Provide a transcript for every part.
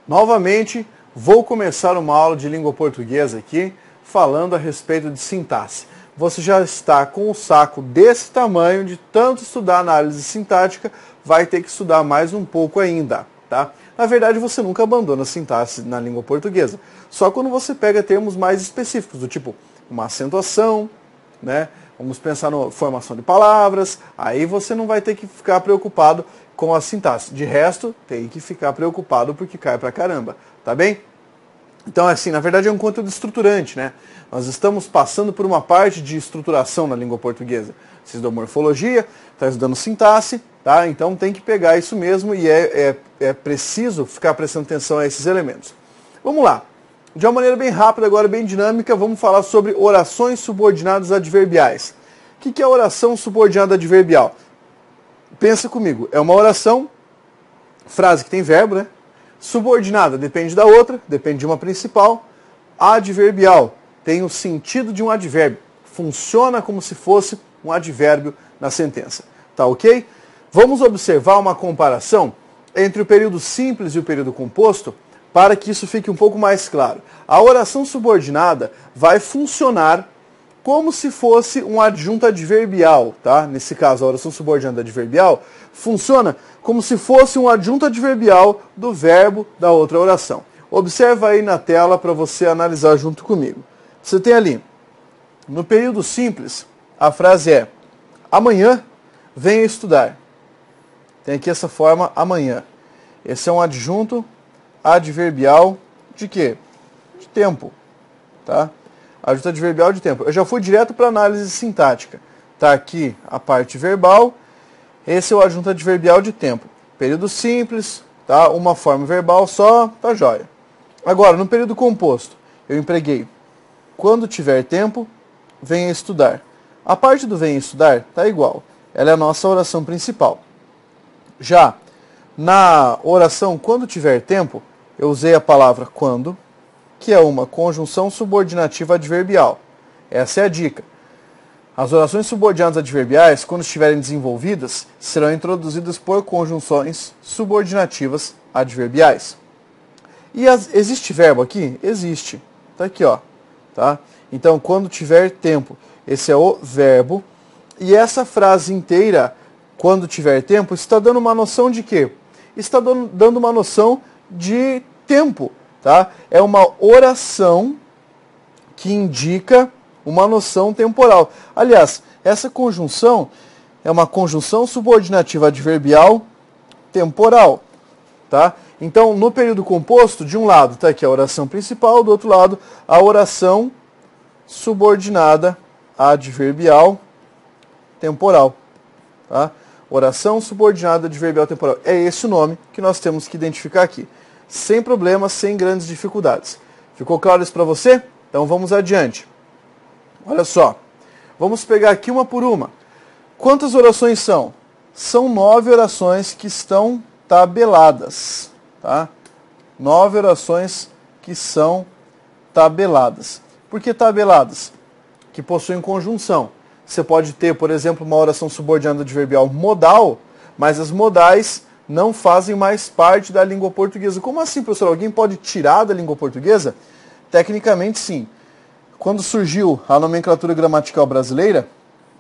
Novamente, vou começar uma aula de língua portuguesa aqui, falando a respeito de sintaxe. Você já está com o saco desse tamanho, de tanto estudar análise sintática, vai ter que estudar mais um pouco ainda, tá? Na verdade, você nunca abandona a sintaxe na língua portuguesa, só quando você pega termos mais específicos, do tipo uma acentuação, né? Vamos pensar na formação de palavras, aí você não vai ter que ficar preocupado com a sintaxe. De resto, tem que ficar preocupado porque cai pra caramba, tá bem? Então, assim, na verdade é um conteúdo estruturante, né? Nós estamos passando por uma parte de estruturação na língua portuguesa. Você estudou morfologia, está estudando sintaxe, tá? Então tem que pegar isso mesmo e é preciso ficar prestando atenção a esses elementos. Vamos lá. De uma maneira bem rápida, agora bem dinâmica, vamos falar sobre orações subordinadas adverbiais. O que é oração subordinada adverbial? Pensa comigo, é uma oração, frase que tem verbo, né? Subordinada depende da outra, depende de uma principal. Adverbial tem o sentido de um advérbio, funciona como se fosse um advérbio na sentença. Tá ok? Vamos observar uma comparação entre o período simples e o período composto para que isso fique um pouco mais claro. A oração subordinada vai funcionar como se fosse um adjunto adverbial, tá? Nesse caso, a oração subordinada adverbial funciona como se fosse um adjunto adverbial do verbo da outra oração. Observa aí na tela para você analisar junto comigo. Você tem ali, no período simples, a frase é: amanhã venha estudar. Tem aqui essa forma, amanhã. Esse é um adjunto adverbial de quê? De tempo, tá? Adjunto adverbial de tempo. Eu já fui direto para análise sintática. Tá aqui a parte verbal. Esse é o adjunto adverbial de tempo. Período simples, tá? Uma forma verbal só, tá jóia. Agora, no período composto, eu empreguei quando tiver tempo, venha estudar. A parte do venha estudar tá igual. Ela é a nossa oração principal. Já na oração quando tiver tempo, eu usei a palavra quando, que é uma conjunção subordinativa adverbial. Essa é a dica. As orações subordinadas adverbiais, quando estiverem desenvolvidas, serão introduzidas por conjunções subordinativas adverbiais. E existe verbo aqui? Existe. Está aqui, ó. Tá? Então, quando tiver tempo, esse é o verbo. E essa frase inteira, quando tiver tempo, está dando uma noção de quê? Está dando uma noção de tempo. Tá? É uma oração que indica uma noção temporal. Aliás, essa conjunção é uma conjunção subordinativa adverbial temporal. Tá? Então, no período composto, de um lado está aqui a oração principal, do outro lado a oração subordinada adverbial temporal. Tá? Oração subordinada adverbial temporal. É esse o nome que nós temos que identificar aqui. Sem problemas, sem grandes dificuldades. Ficou claro isso para você? Então vamos adiante. Olha só. Vamos pegar aqui uma por uma. Quantas orações são? São 9 orações que estão tabeladas. Tá? 9 orações que são tabeladas. Por que tabeladas? Que possuem conjunção. Você pode ter, por exemplo, uma oração subordinada adverbial modal, mas as modais não fazem mais parte da língua portuguesa. Como assim, professor? Alguém pode tirar da língua portuguesa? Tecnicamente, sim. Quando surgiu a nomenclatura gramatical brasileira,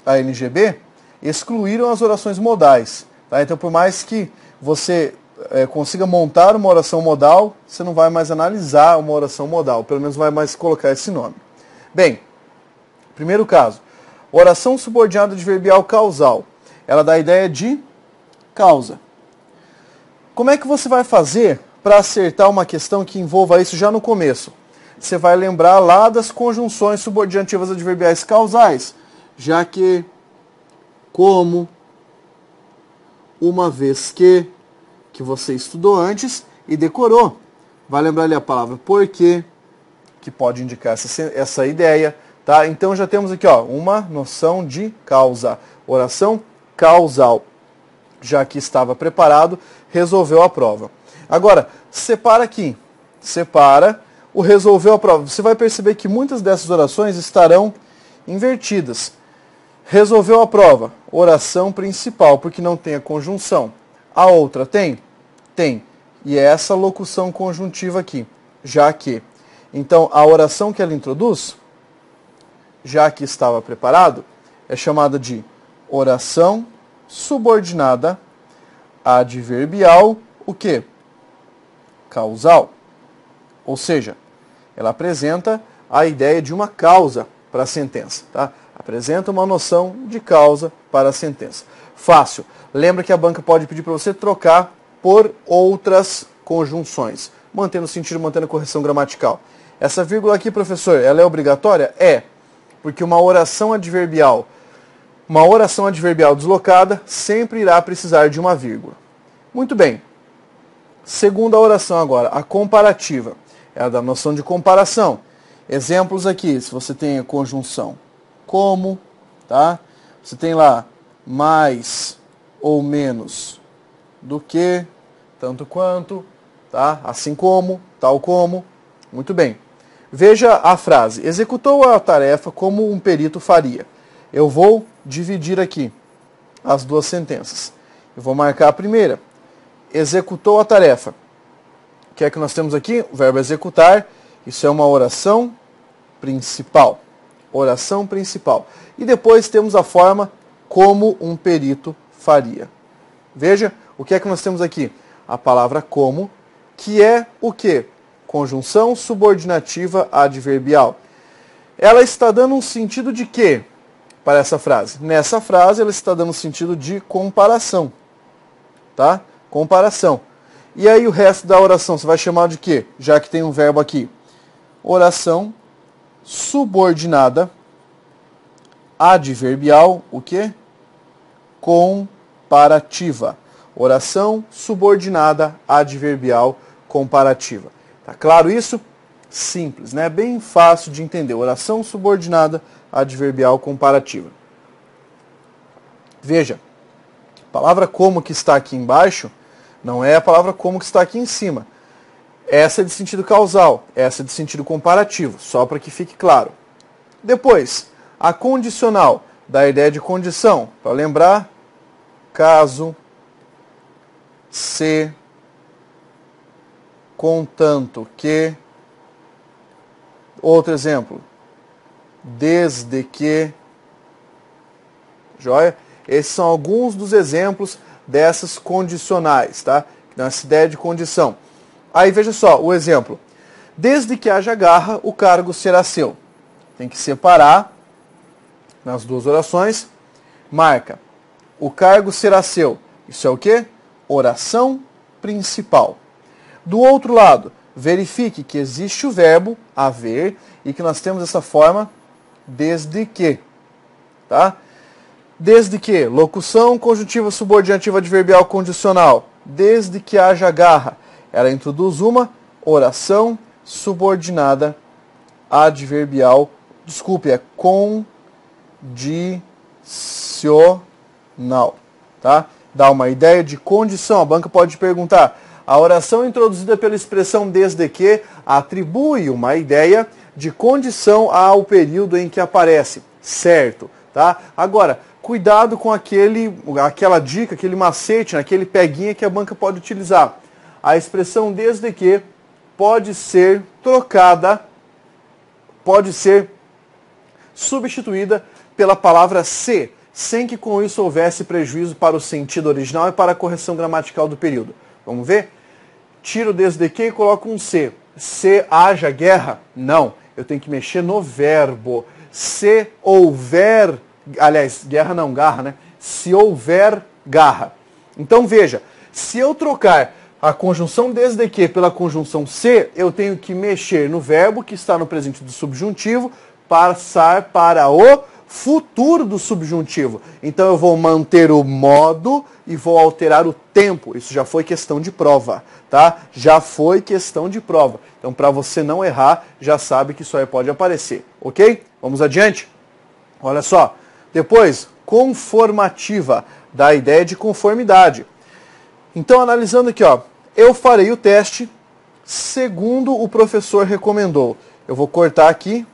a NGB, excluíram as orações modais. Tá? Então, por mais que você consiga montar uma oração modal, você não vai mais analisar uma oração modal. Pelo menos vai mais colocar esse nome. Bem, primeiro caso. Oração subordinada adverbial causal. Ela dá a ideia de causa. Como é que você vai fazer para acertar uma questão que envolva isso já no começo? Você vai lembrar lá das conjunções subordinativas adverbiais causais, já que, como, uma vez que você estudou antes e decorou. Vai lembrar ali a palavra porque, que pode indicar essa ideia. Tá? Então já temos aqui uma noção de causa. Oração causal. Já que estava preparado, resolveu a prova. Agora, separa aqui. Separa o resolveu a prova. Você vai perceber que muitas dessas orações estarão invertidas. Resolveu a prova. Oração principal, porque não tem a conjunção. A outra tem? Tem. e é essa locução conjuntiva aqui, já que. Então, a oração que ela introduz, já que estava preparado, é chamada de oração subordinada adverbial, o quê? Causal. Ou seja, ela apresenta a ideia de uma causa para a sentença, tá? Apresenta uma noção de causa para a sentença. Fácil. Lembra que a banca pode pedir para você trocar por outras conjunções, mantendo o sentido, mantendo a correção gramatical. Essa vírgula aqui, professor, ela é obrigatória? É, porque uma oração adverbial deslocada sempre irá precisar de uma vírgula. Muito bem. Segunda oração agora, a comparativa. É a da noção de comparação. Exemplos aqui, se você tem a conjunção como, tá? Você tem lá mais ou menos do que, tanto quanto, tá? Assim como, tal como. Muito bem. Veja a frase. Executou a tarefa como um perito faria. Eu vou dividir aqui as duas sentenças. Eu vou marcar a primeira. Executou a tarefa. O que é que nós temos aqui? O verbo executar. Isso é uma oração principal. Oração principal. E depois temos a forma como um perito faria. Veja o que é que nós temos aqui. A palavra como, que é o quê? Conjunção subordinativa adverbial. Ela está dando um sentido de quê para essa frase? Nessa frase ela está dando um sentido de comparação. Tá? Comparação. E aí o resto da oração você vai chamar de quê? Já que tem um verbo aqui. Oração subordinada adverbial, o quê? Comparativa. Oração subordinada adverbial comparativa. Tá claro isso? Simples, né? Bem fácil de entender. Oração subordinada adverbial comparativa. Veja, a palavra como que está aqui embaixo não é a palavra como que está aqui em cima. Essa é de sentido causal, essa é de sentido comparativo, só para que fique claro. Depois, a condicional, da ideia de condição. Para lembrar, caso, se, contanto que. Outro exemplo, desde que. Joia? Esses são alguns dos exemplos dessas condicionais, tá? Nessa ideia de condição. Aí veja só o exemplo. Desde que haja garra, o cargo será seu. Tem que separar nas duas orações. Marca. O cargo será seu. Isso é o quê? Oração principal. Do outro lado, verifique que existe o verbo haver e que nós temos essa forma desde que. Tá? Desde que, locução conjuntiva subordinativa adverbial condicional. Desde que haja garra. Ela introduz uma oração subordinada adverbial. Desculpe, é condicional. Tá? Dá uma ideia de condição. A banca pode perguntar. A oração introduzida pela expressão desde que atribui uma ideia de condição ao período em que aparece. Certo? Tá? Agora, cuidado com aquela dica, aquele macete, aquele peguinha que a banca pode utilizar. A expressão desde que pode ser trocada, pode ser substituída pela palavra se, sem que com isso houvesse prejuízo para o sentido original e para a correção gramatical do período. Vamos ver? Tiro desde que e coloco um se. Se haja guerra? Não. Eu tenho que mexer no verbo. Se houver, aliás, guerra não, garra, né? Se houver garra. Então veja, se eu trocar a conjunção desde que pela conjunção se, eu tenho que mexer no verbo que está no presente do subjuntivo, passar para o futuro do subjuntivo. Então eu vou manter o modo e vou alterar o tempo. Isso já foi questão de prova, tá? Já foi questão de prova. Então para você não errar, já sabe que isso aí pode aparecer, ok? Vamos adiante? Olha só. Depois, conformativa, da ideia de conformidade. Então, analisando aqui, ó, eu farei o teste segundo o professor recomendou. Eu vou cortar aqui,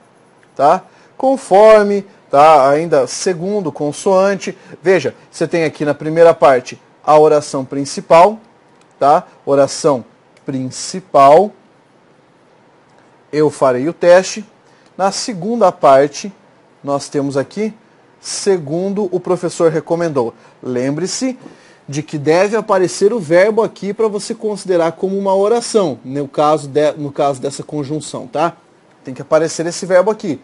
tá? Conforme, tá? Ainda segundo, consoante. Veja, você tem aqui na primeira parte a oração principal, tá? Oração principal. Eu farei o teste. Na segunda parte, nós temos aqui, segundo o professor recomendou. Lembre-se de que deve aparecer o verbo aqui para você considerar como uma oração, no caso dessa conjunção, tá? Tem que aparecer esse verbo aqui.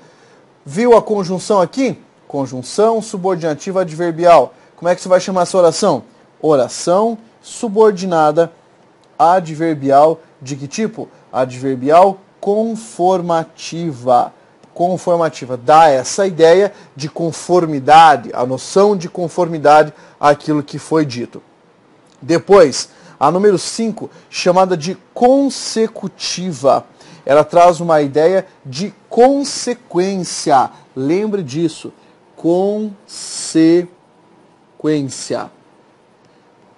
Viu a conjunção aqui? Conjunção subordinativa adverbial. Como é que você vai chamar essa oração? Oração subordinada adverbial de que tipo? Adverbial conformativa. Conformativa. Dá essa ideia de conformidade, a noção de conformidade àquilo que foi dito. Depois, a número 5, chamada de consecutiva. Ela traz uma ideia de consequência. Lembre disso. Consequência.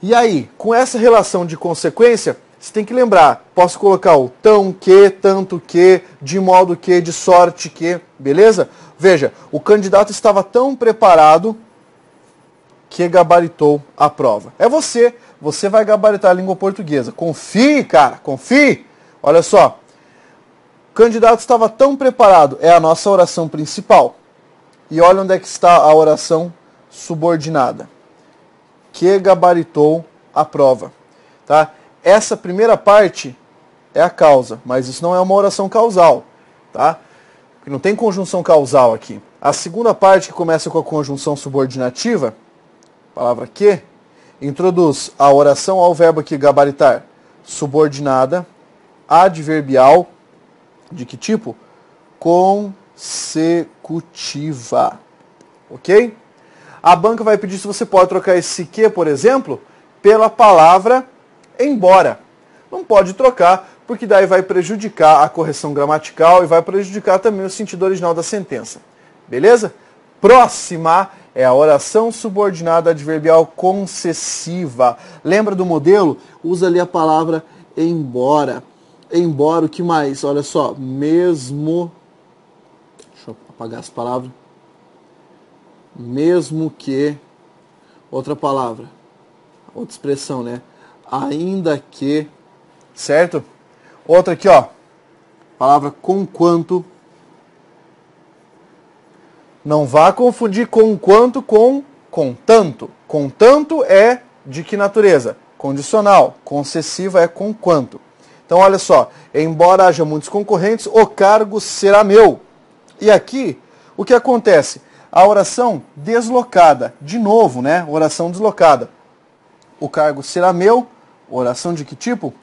E aí, com essa relação de consequência, você tem que lembrar, posso colocar o tão que, tanto que, de modo que, de sorte que, beleza? Veja, o candidato estava tão preparado que gabaritou a prova. É você vai gabaritar a língua portuguesa. Confie, cara, confie. Olha só, o candidato estava tão preparado, é a nossa oração principal. E olha onde é que está a oração subordinada. Que gabaritou a prova, tá? Essa primeira parte é a causa, mas isso não é uma oração causal, tá? Porque não tem conjunção causal aqui. A segunda parte, que começa com a conjunção subordinativa, palavra que, introduz a oração ao verbo aqui, gabaritar, subordinada, adverbial, de que tipo? Consecutiva, ok? A banca vai pedir se você pode trocar esse que, por exemplo, pela palavra embora. Não pode trocar, porque daí vai prejudicar a correção gramatical e vai prejudicar também o sentido original da sentença. Beleza? Próxima é a oração subordinada adverbial concessiva. Lembra do modelo? Usa ali a palavra embora. Embora, o que mais? Olha só, mesmo... Deixa eu apagar essa palavra. Mesmo que... Outra palavra. Outra expressão, né? Ainda que, certo? Outra aqui, ó, palavra conquanto. Não vá confundir conquanto com contanto. Contanto é de que natureza? Condicional. Concessiva é conquanto. Então, olha só, embora haja muitos concorrentes, o cargo será meu. E aqui, o que acontece? A oração deslocada, de novo, né? Oração deslocada. O cargo será meu. Oração de que tipo?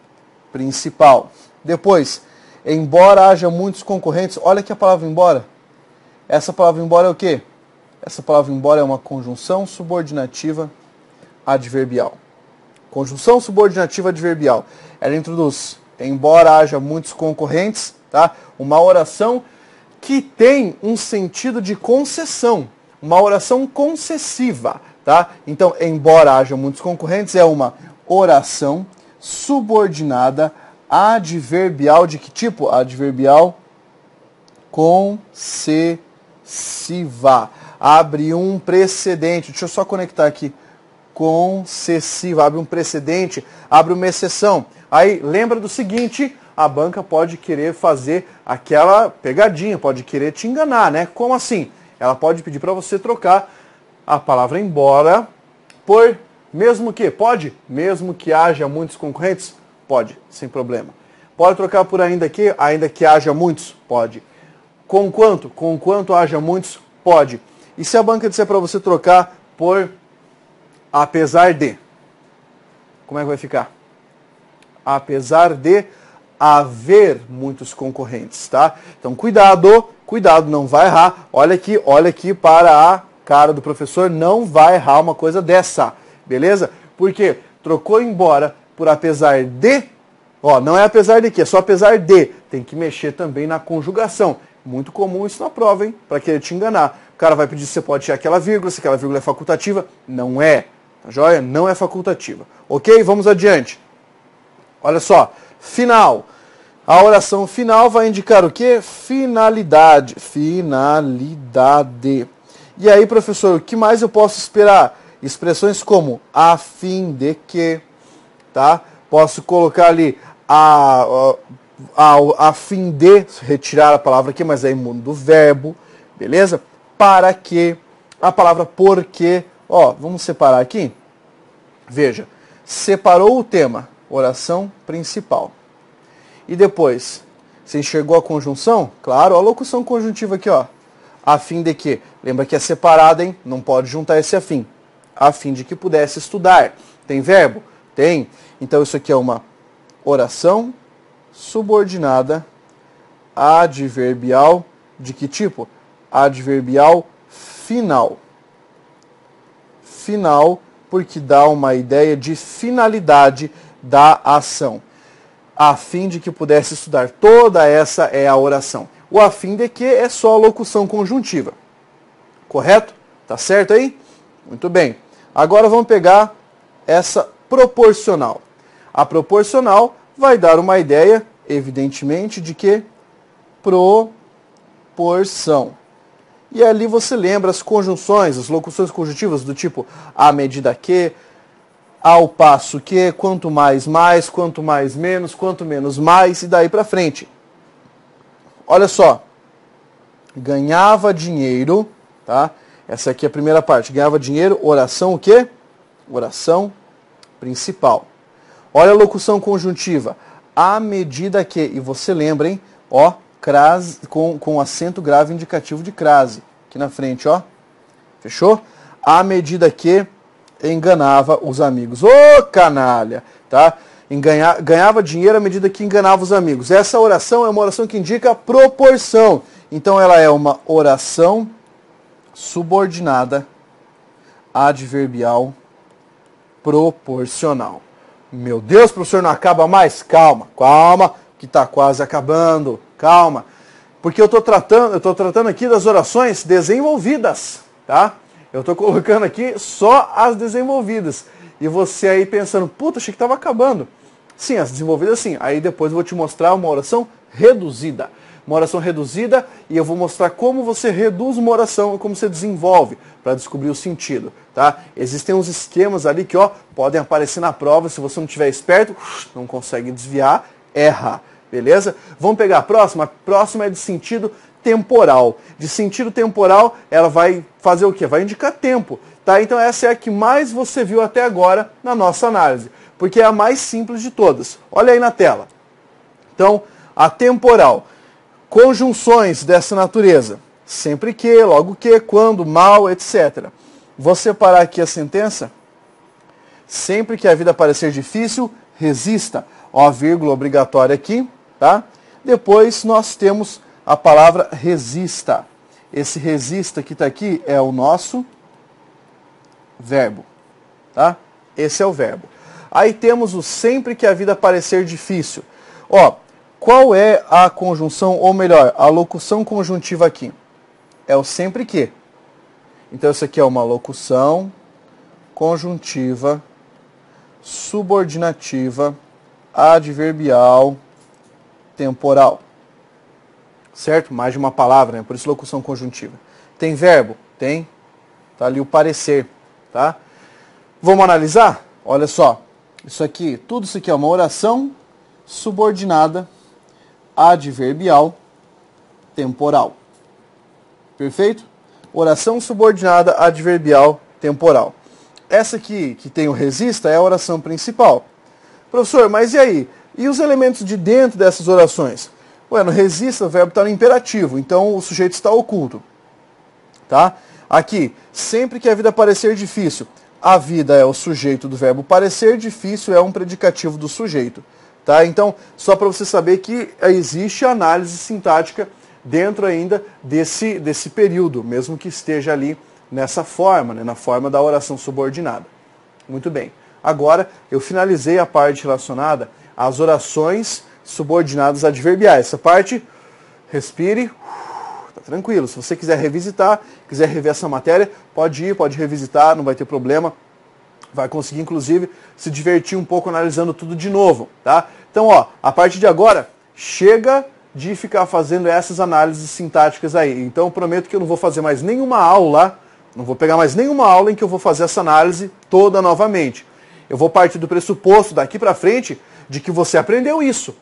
Principal. Depois, embora haja muitos concorrentes, olha aqui a palavra embora. Essa palavra embora é o quê? Essa palavra embora é uma conjunção subordinativa adverbial. Conjunção subordinativa adverbial. Ela introduz, embora haja muitos concorrentes, tá? Uma oração que tem um sentido de concessão. Uma oração concessiva, tá? Então, embora haja muitos concorrentes, é uma oração subordinada adverbial de que tipo? Adverbial concessiva. Abre um precedente. Deixa eu só conectar aqui. Concessiva. Abre um precedente, abre uma exceção. Aí, lembra do seguinte, a banca pode querer fazer aquela pegadinha, pode querer te enganar, né? Como assim? Ela pode pedir para você trocar a palavra embora por mesmo que. Pode? Mesmo que haja muitos concorrentes? Pode, sem problema. Pode trocar por ainda que haja muitos? Pode. Conquanto haja muitos? Pode. E se a banca disser para você trocar por apesar de? Como é que vai ficar? Apesar de haver muitos concorrentes, tá? Então cuidado, não vai errar. Olha aqui para a cara do professor, não vai errar uma coisa dessa, beleza? Porque trocou embora por apesar de, ó, não é apesar de que, é só apesar de. Tem que mexer também na conjugação. Muito comum isso na prova, hein? Para querer te enganar. O cara vai pedir se você pode tirar aquela vírgula, se aquela vírgula é facultativa. Não é, tá joia? Não é facultativa. Ok? Vamos adiante. Olha só, final. A oração final vai indicar o quê? Finalidade. Finalidade. E aí, professor, o que mais eu posso esperar? Expressões como a fim de que, tá? Posso colocar ali a fim de retirar a palavra que, mas aí muda do verbo, beleza? Para que, a palavra porque, ó, vamos separar aqui. Veja, separou o tema, oração principal. E depois, você enxergou a conjunção? Claro, a locução conjuntiva aqui, ó. A fim de que, lembra que é separada, hein? Não pode juntar esse a fim. A fim de que pudesse estudar. Tem verbo? Tem. Então isso aqui é uma oração subordinada adverbial de que tipo? Adverbial final. Final, porque dá uma ideia de finalidade da ação. A fim de que pudesse estudar. Toda essa é a oração. O a fim de que é só a locução conjuntiva. Correto? Tá certo aí? Muito bem. Agora vamos pegar essa proporcional. A proporcional vai dar uma ideia, evidentemente, de que proporção. E ali você lembra as conjunções, as locuções conjuntivas do tipo à medida que, ao passo que, quanto mais, quanto mais, menos, quanto menos, mais, e daí para frente. Olha só, ganhava dinheiro, tá? Essa aqui é a primeira parte, ganhava dinheiro, oração o quê? Oração principal. Olha a locução conjuntiva, à medida que, e você lembra, hein? Ó, crase, com acento grave indicativo de crase, aqui na frente, ó. Fechou? À medida que enganava os amigos. Ô, canalha, tá? Ganhava dinheiro à medida que enganava os amigos. Essa oração é uma oração que indica proporção. Então ela é uma oração subordinada adverbial proporcional. Meu Deus, professor, não acaba mais? Calma, calma, que está quase acabando. Calma. Porque eu estou tratando aqui das orações desenvolvidas, tá? Eu estou colocando aqui só as desenvolvidas. E você aí pensando, puta, achei que estava acabando. Sim, as desenvolvidas sim. Aí depois eu vou te mostrar uma oração reduzida. Uma oração reduzida e eu vou mostrar como você reduz uma oração e como você desenvolve para descobrir o sentido, tá? Existem uns esquemas ali que, ó, podem aparecer na prova, se você não estiver esperto, não consegue desviar, erra, beleza? Vamos pegar a próxima? A próxima é de sentido temporal. De sentido temporal, ela vai fazer o quê? Vai indicar tempo, tá? Então essa é a que mais você viu até agora na nossa análise, porque é a mais simples de todas. Olha aí na tela. Então, a temporal. Conjunções dessa natureza. Sempre que, logo que, quando, mal, etc. Vou separar aqui a sentença. Sempre que a vida parecer difícil, resista. Ó, a vírgula obrigatória aqui, tá? Depois nós temos a palavra resista. Esse resista que está aqui é o nosso verbo, tá? Esse é o verbo. Aí temos o sempre que a vida parecer difícil. Ó, qual é a conjunção, ou melhor, a locução conjuntiva aqui? É o sempre que. Então isso aqui é uma locução conjuntiva, subordinativa, adverbial, temporal. Certo? Mais de uma palavra, né? Por isso locução conjuntiva. Tem verbo? Tem. Tá ali o parecer, tá? Vamos analisar? Olha só. Isso aqui, tudo isso aqui é uma oração subordinada, adverbial, temporal. Perfeito? Oração subordinada, adverbial, temporal. Essa aqui, que tem o resista, é a oração principal. Professor, mas e aí? E os elementos de dentro dessas orações? Ué, no resista o verbo está no imperativo, então o sujeito está oculto. Tá? Aqui, sempre que a vida parecer difícil, a vida é o sujeito do verbo parecer, difícil é um predicativo do sujeito. Tá? Então, só para você saber que existe análise sintática dentro ainda desse período, mesmo que esteja ali nessa forma, né, na forma da oração subordinada. Muito bem. Agora, eu finalizei a parte relacionada às orações subordinadas adverbiais. Essa parte, respire, tá tranquilo. Se você quiser revisitar, quiser rever essa matéria, pode ir, pode revisitar, não vai ter problema. Vai conseguir, inclusive, se divertir um pouco analisando tudo de novo, tá? Então, ó, a partir de agora, chega de ficar fazendo essas análises sintáticas aí. Então, eu prometo que eu não vou fazer mais nenhuma aula, não vou pegar mais nenhuma aula em que eu vou fazer essa análise toda novamente. Eu vou partir do pressuposto, daqui para frente, de que você aprendeu isso.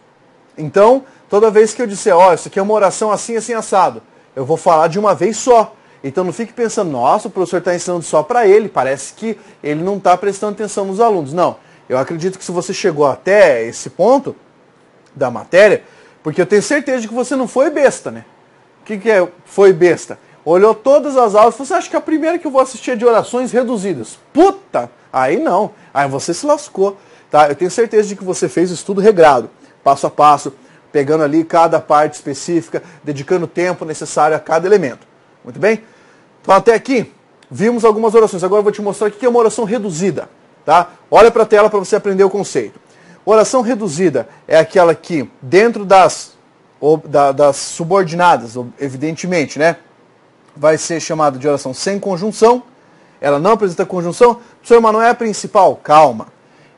Então, toda vez que eu disser, ó, isso aqui é uma oração assim, assim, assado, eu vou falar de uma vez só. Então não fique pensando, nossa, o professor está ensinando só para ele, parece que ele não está prestando atenção nos alunos. Não, eu acredito que se você chegou até esse ponto da matéria, porque eu tenho certeza de que você não foi besta, né? O que é foi besta? Olhou todas as aulas e falou, você acha que a primeira que eu vou assistir é de orações reduzidas? Puta! Aí não, aí você se lascou. Tá? Eu tenho certeza de que você fez o estudo regrado, passo a passo, pegando ali cada parte específica, dedicando o tempo necessário a cada elemento. Muito bem? Então até aqui, vimos algumas orações. Agora eu vou te mostrar o que é uma oração reduzida. Tá? Olha para a tela para você aprender o conceito. Oração reduzida é aquela que, dentro das subordinadas, evidentemente, né, vai ser chamada de oração sem conjunção. Ela não apresenta conjunção. Professor, mas não é a principal. Calma.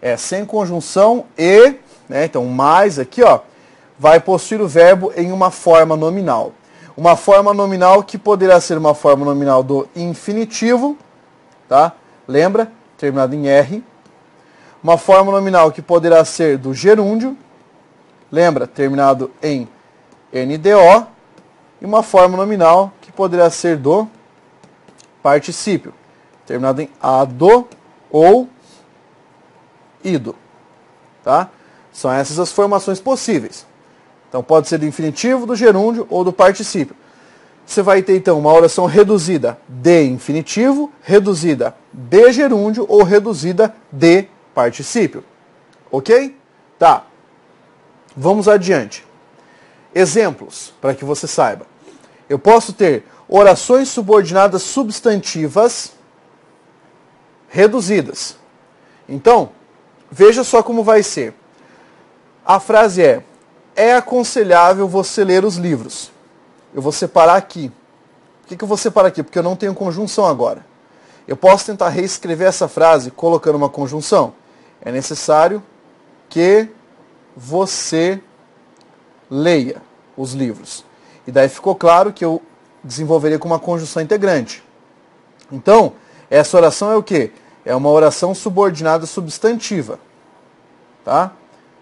É sem conjunção e, né, então mais aqui, ó, vai possuir o verbo em uma forma nominal. Uma forma nominal que poderá ser uma forma nominal do infinitivo, tá? Lembra? Terminado em R. Uma forma nominal que poderá ser do gerúndio, lembra? Terminado em NDO. E uma forma nominal que poderá ser do particípio, terminado em ado ou ido. Tá? São essas as formações possíveis. Então pode ser do infinitivo, do gerúndio ou do particípio. Você vai ter então uma oração reduzida de infinitivo, reduzida de gerúndio ou reduzida de particípio. Ok? Tá. Vamos adiante. Exemplos, para que você saiba. Eu posso ter orações subordinadas substantivas reduzidas. Então, veja só como vai ser. A frase é aconselhável você ler os livros. Eu vou separar aqui. Por que eu vou separar aqui? Porque eu não tenho conjunção agora. Eu posso tentar reescrever essa frase colocando uma conjunção. É necessário que você leia os livros. E daí ficou claro que eu desenvolveria com uma conjunção integrante. Então, essa oração é o quê? É uma oração subordinada substantiva. Tá?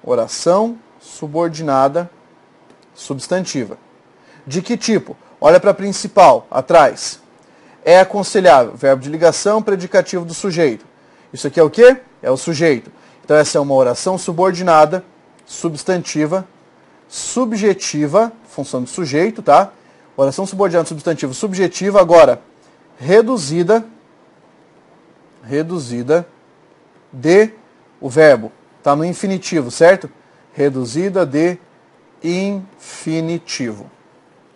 Oração subordinada substantiva. De que tipo? Olha para a principal, atrás. É aconselhável, verbo de ligação, predicativo do sujeito. Isso aqui é o quê? É o sujeito. Então essa é uma oração subordinada, substantiva, subjetiva, função do sujeito, tá? Oração subordinada, substantiva, subjetiva, agora, reduzida de, o verbo, tá no infinitivo, certo? Reduzida de infinitivo.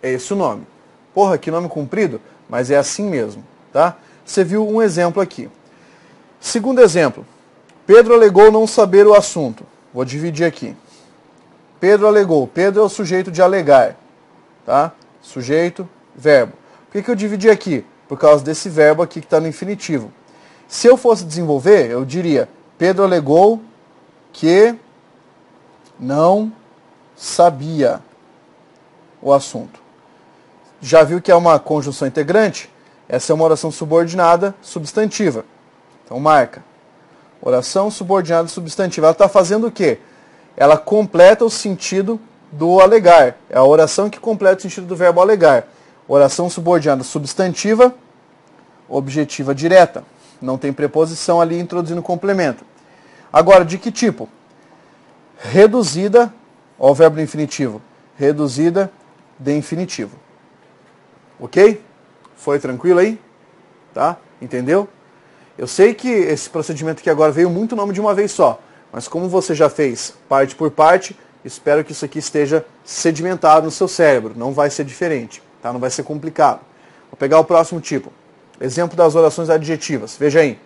É esse o nome. Porra, que nome comprido, mas é assim mesmo, tá? Você viu um exemplo aqui. Segundo exemplo. Pedro alegou não saber o assunto. Vou dividir aqui. Pedro alegou. Pedro é o sujeito de alegar, tá? Sujeito, verbo. Por que eu dividi aqui? Por causa desse verbo aqui que está no infinitivo. Se eu fosse desenvolver, eu diria, Pedro alegou que não sabia o assunto. Já viu que é uma conjunção integrante? Essa é uma oração subordinada substantiva. Então marca. Oração subordinada substantiva. Ela está fazendo o quê? Ela completa o sentido do alegar. É a oração que completa o sentido do verbo alegar. Oração subordinada substantiva, objetiva direta. Não tem preposição ali introduzindo complemento. Agora, de que tipo? Reduzida, ó o verbo do infinitivo. Reduzida de infinitivo. Ok? Foi tranquilo aí? Tá? Entendeu? Eu sei que esse procedimento aqui agora veio muito nome de uma vez só, mas como você já fez parte por parte, espero que isso aqui esteja sedimentado no seu cérebro. Não vai ser diferente, tá? Não vai ser complicado. Vou pegar o próximo tipo. Exemplo das orações adjetivas. Veja aí.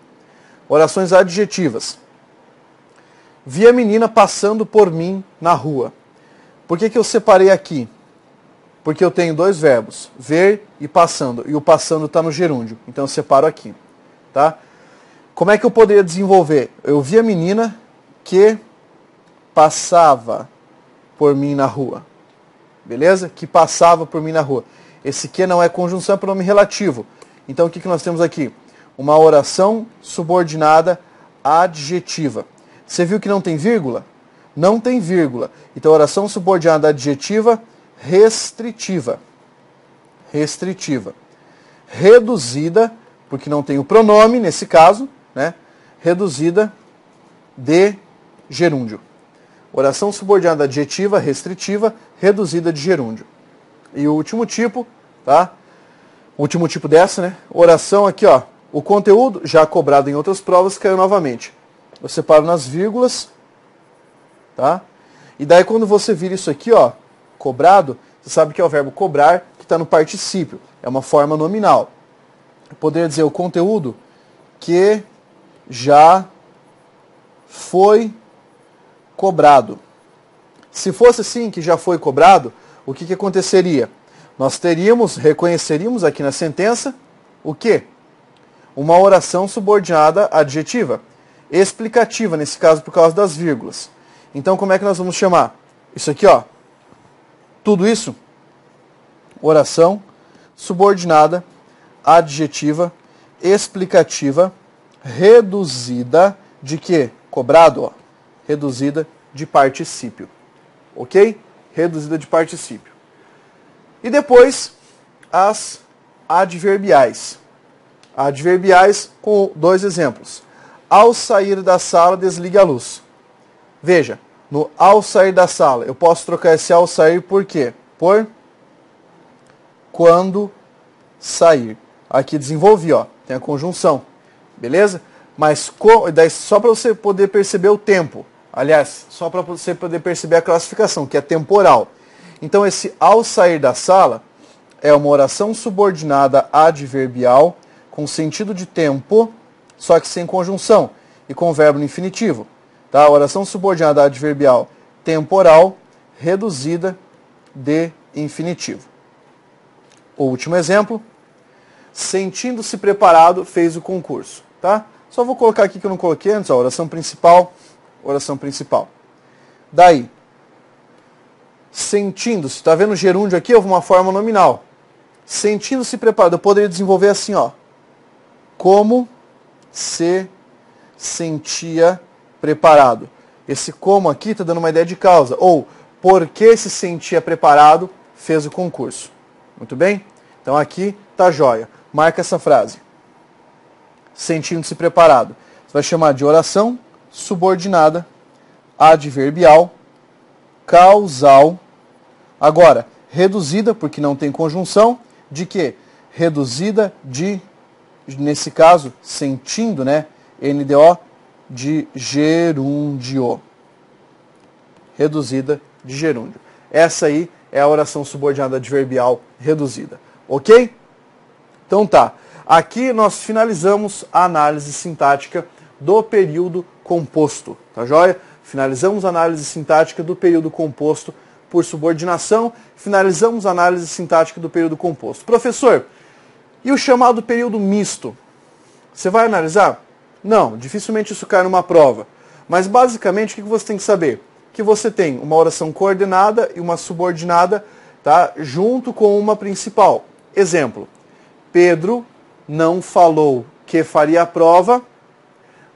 Orações adjetivas. Vi a menina passando por mim na rua. Por que eu separei aqui? Porque eu tenho dois verbos, ver e passando. E o passando está no gerúndio. Então eu separo aqui. Tá? Como é que eu poderia desenvolver? Eu vi a menina que passava por mim na rua. Beleza? Que passava por mim na rua. Esse que não é conjunção, é pronome relativo. Então o que nós temos aqui? Uma oração subordinada adjetiva. Você viu que não tem vírgula? não tem vírgula. Então, oração subordinada adjetiva restritiva. Restritiva. Reduzida, porque não tem o pronome nesse caso, né? Reduzida de gerúndio. Oração subordinada adjetiva restritiva, reduzida de gerúndio. E o último tipo, tá? O último tipo dessa, né? Oração aqui, ó. O conteúdo, já cobrado em outras provas, caiu novamente. Eu separo nas vírgulas, tá? E daí quando você vira isso aqui, ó, cobrado, você sabe que é o verbo cobrar, que está no particípio. É uma forma nominal. Eu poderia dizer o conteúdo que já foi cobrado. Se fosse assim, que já foi cobrado, o que aconteceria? Nós reconheceríamos aqui na sentença, o quê? Uma oração subordinada adjetiva. Explicativa, nesse caso, por causa das vírgulas. Então, como é que nós vamos chamar? Isso aqui, ó. Tudo isso, oração subordinada adjetiva explicativa reduzida de quê? Cobrado, ó. Reduzida de particípio. Ok? Reduzida de particípio. E depois, as adverbiais. Adverbiais com 2 exemplos. Ao sair da sala, desligue a luz. Veja, no ao sair da sala, eu posso trocar esse ao sair por quê? Por quando sair. Aqui desenvolvi, ó, tem a conjunção. Beleza? Mas daí, só para você poder perceber o tempo. Aliás, só para você poder perceber a classificação, que é temporal. Então, esse ao sair da sala é uma oração subordinada adverbial com sentido de tempo, só que sem conjunção e com verbo no infinitivo. Tá? Oração subordinada adverbial temporal reduzida de infinitivo. O último exemplo. Sentindo-se preparado, fez o concurso. Tá? Só vou colocar aqui que eu não coloquei antes, ó, oração principal, oração principal. Daí, sentindo-se, tá vendo o gerúndio aqui? Houve uma forma nominal. Sentindo-se preparado, eu poderia desenvolver assim, ó. Como se sentia preparado. Esse como aqui está dando uma ideia de causa. Ou, porque se sentia preparado, fez o concurso. Muito bem? Então aqui tá jóia. Marca essa frase. Sentindo-se preparado. Você vai chamar de oração subordinada, adverbial, causal. Agora, reduzida, porque não tem conjunção, de quê? Reduzida de, nesse caso, sentindo, né? NDO, de gerúndio. Reduzida de gerúndio. Essa aí é a oração subordinada adverbial reduzida. Ok? Então tá. Aqui nós finalizamos a análise sintática do período composto. Tá joia? Finalizamos a análise sintática do período composto por subordinação. Finalizamos a análise sintática do período composto. Professor, e o chamado período misto? Você vai analisar? Não, dificilmente isso cai numa prova. Mas basicamente o que você tem que saber? Que você tem uma oração coordenada e uma subordinada, tá, junto com uma principal. Exemplo, Pedro não falou que faria a prova,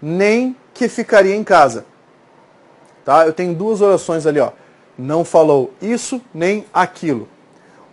nem que ficaria em casa. Tá? Eu tenho 2 orações ali, ó. Não falou isso, nem aquilo.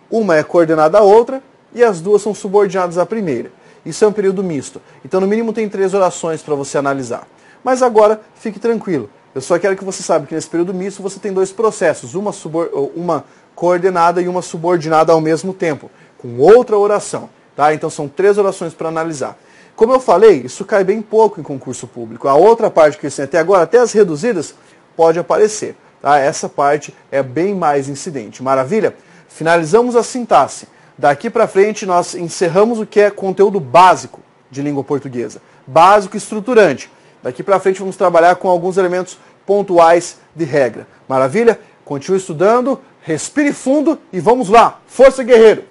Uma é coordenada à outra e as 2 são subordinadas à primeira. Isso é um período misto. Então, no mínimo, tem 3 orações para você analisar. Mas agora, fique tranquilo. Eu só quero que você saiba que nesse período misto você tem 2 processos. Uma coordenada e uma subordinada ao mesmo tempo, com outra oração. Tá? Então, são 3 orações para analisar. Como eu falei, isso cai bem pouco em concurso público. A outra parte que eu ensinei até agora, até as reduzidas, pode aparecer. Tá? Essa parte é bem mais incidente. Maravilha? Finalizamos a sintaxe. Daqui para frente, nós encerramos o que é conteúdo básico de língua portuguesa. Básico e estruturante. Daqui para frente, vamos trabalhar com alguns elementos pontuais de regra. Maravilha? Continue estudando, respire fundo e vamos lá. Força, guerreiro!